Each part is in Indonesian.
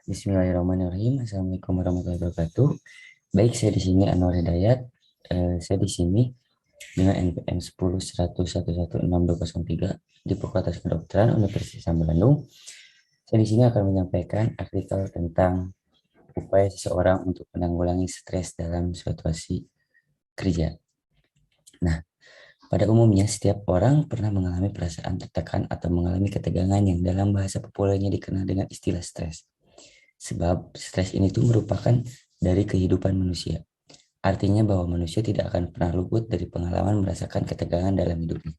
Bismillahirrahmanirrahim. Assalamualaikum warahmatullahi wabarakatuh. Baik, saya di sini Anwar Hidayat. Saya di sini dengan NPM 10.111.6.203 di Fakultas Kedokteran Universitas Islam Bandung. Saya di sini akan menyampaikan artikel tentang upaya seseorang untuk menanggulangi stres dalam situasi kerja. Nah, pada umumnya setiap orang pernah mengalami perasaan tertekan atau mengalami ketegangan yang dalam bahasa populernya dikenal dengan istilah stres. Sebab stres ini tuh merupakan dari kehidupan manusia. Artinya bahwa manusia tidak akan pernah luput dari pengalaman merasakan ketegangan dalam hidupnya.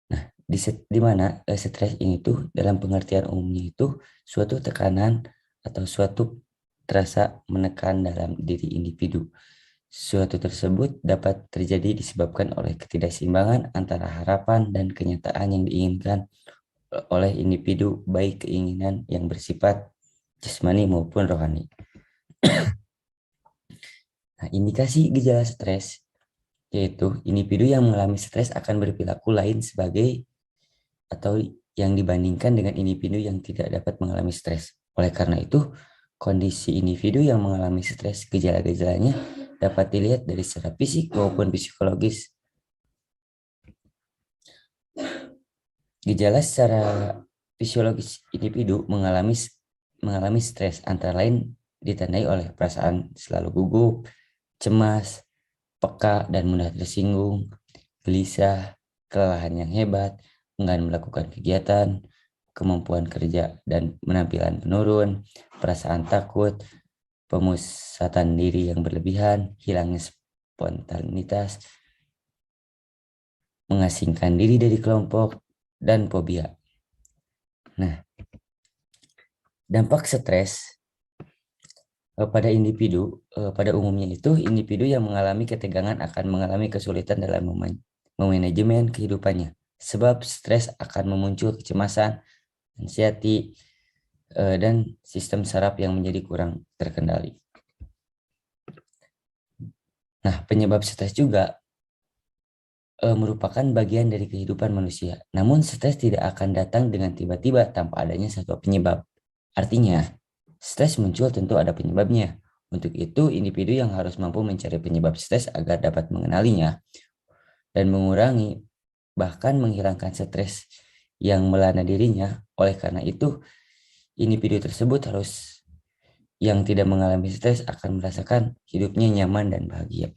Nah, di mana stres ini tuh dalam pengertian umumnya itu suatu tekanan atau suatu terasa menekan dalam diri individu. Suatu tersebut dapat terjadi disebabkan oleh ketidakseimbangan antara harapan dan kenyataan yang diinginkan oleh individu, baik keinginan yang bersifat jasmani maupun rohani. Nah, indikasi gejala stres yaitu individu yang mengalami stres akan berperilaku lain sebagai atau yang dibandingkan dengan individu yang tidak dapat mengalami stres. Oleh karena itu, kondisi individu yang mengalami stres, gejala-gejalanya dapat dilihat dari secara fisik maupun psikologis. Gejala secara fisiologis individu mengalami stres antara lain ditandai oleh perasaan selalu gugup, cemas, peka dan mudah tersinggung, gelisah, kelelahan yang hebat, enggan melakukan kegiatan, kemampuan kerja dan penampilan menurun, perasaan takut, pemusatan diri yang berlebihan, hilangnya spontanitas, mengasingkan diri dari kelompok, dan fobia. Nah, dampak stres pada individu, pada umumnya itu individu yang mengalami ketegangan akan mengalami kesulitan dalam memanajemen kehidupannya. Sebab stres akan memuncul kecemasan, anxiety, dan sistem saraf yang menjadi kurang terkendali. Nah, penyebab stres juga merupakan bagian dari kehidupan manusia. Namun stres tidak akan datang dengan tiba-tiba tanpa adanya satu penyebab. Artinya, stres muncul tentu ada penyebabnya. Untuk itu, individu yang harus mampu mencari penyebab stres agar dapat mengenalinya dan mengurangi bahkan menghilangkan stres yang melanda dirinya. Oleh karena itu, individu tersebut yang tidak mengalami stres akan merasakan hidupnya nyaman dan bahagia.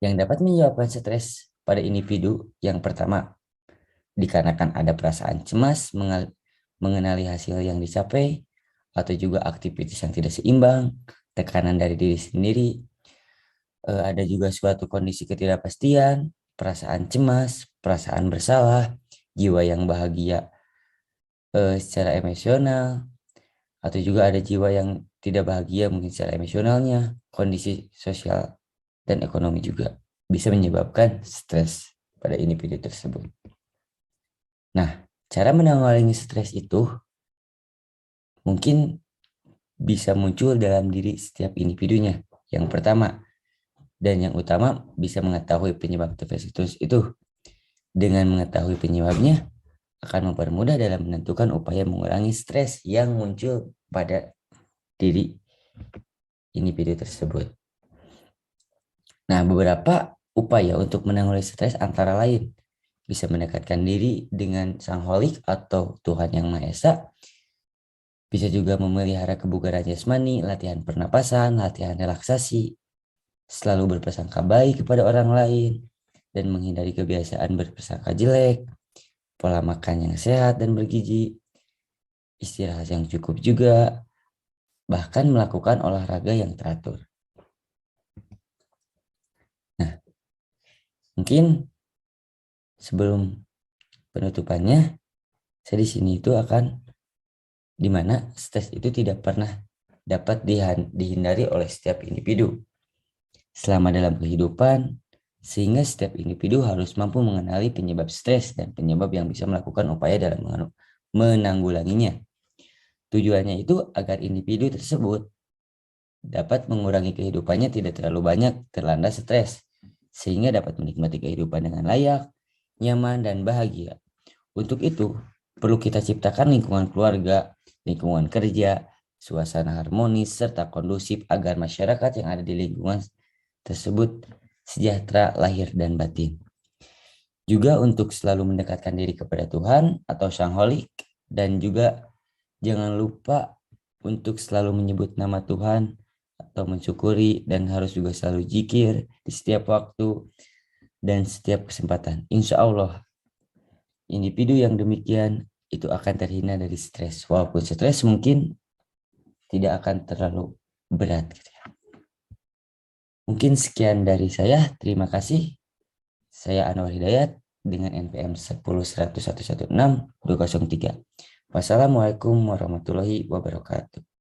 Yang dapat menyebabkan stres pada individu yang pertama, dikarenakan ada perasaan cemas mengenali hasil yang dicapai, atau juga aktivitas yang tidak seimbang, tekanan dari diri sendiri, ada juga suatu kondisi ketidakpastian, perasaan cemas, perasaan bersalah, jiwa yang bahagia secara emosional, atau juga ada jiwa yang tidak bahagia mungkin secara emosionalnya, kondisi sosial dan ekonomi juga bisa menyebabkan stres pada individu tersebut. Nah, cara menanggulangi stres itu mungkin bisa muncul dalam diri setiap individunya. Yang pertama dan yang utama bisa mengetahui penyebab stres itu. Dengan mengetahui penyebabnya akan mempermudah dalam menentukan upaya mengurangi stres yang muncul pada diri individu tersebut. Nah, beberapa upaya untuk menanggulangi stres antara lain bisa mendekatkan diri dengan Sang Holik atau Tuhan Yang Maha Esa, bisa juga memelihara kebugaran jasmani, latihan pernapasan, latihan relaksasi, selalu berprasangka baik kepada orang lain, dan menghindari kebiasaan berprasangka jelek, pola makan yang sehat dan bergizi, istirahat yang cukup juga, bahkan melakukan olahraga yang teratur. Nah, mungkin sebelum penutupannya, saya di sini itu akan di mana stres itu tidak pernah dapat dihindari oleh setiap individu selama dalam kehidupan, sehingga setiap individu harus mampu mengenali penyebab stres dan penyebab yang bisa melakukan upaya dalam menanggulanginya. Tujuannya itu agar individu tersebut dapat mengurangi kehidupannya tidak terlalu banyak terlanda stres, sehingga dapat menikmati kehidupan dengan layak, nyaman, dan bahagia. Untuk itu, perlu kita ciptakan lingkungan keluarga, lingkungan kerja, suasana harmonis, serta kondusif agar masyarakat yang ada di lingkungan tersebut sejahtera lahir dan batin. Juga untuk selalu mendekatkan diri kepada Tuhan atau Sang Holik, dan juga jangan lupa untuk selalu menyebut nama Tuhan atau mensyukuri, dan harus juga selalu zikir di setiap waktu dan setiap kesempatan. Insya Allah individu yang demikian itu akan terhindar dari stres. Walaupun stres mungkin tidak akan terlalu berat gitu ya. Mungkin sekian dari saya. Terima kasih. Saya Anwar Hidayat dengan NPM 10.100.116.203. Wassalamualaikum warahmatullahi wabarakatuh.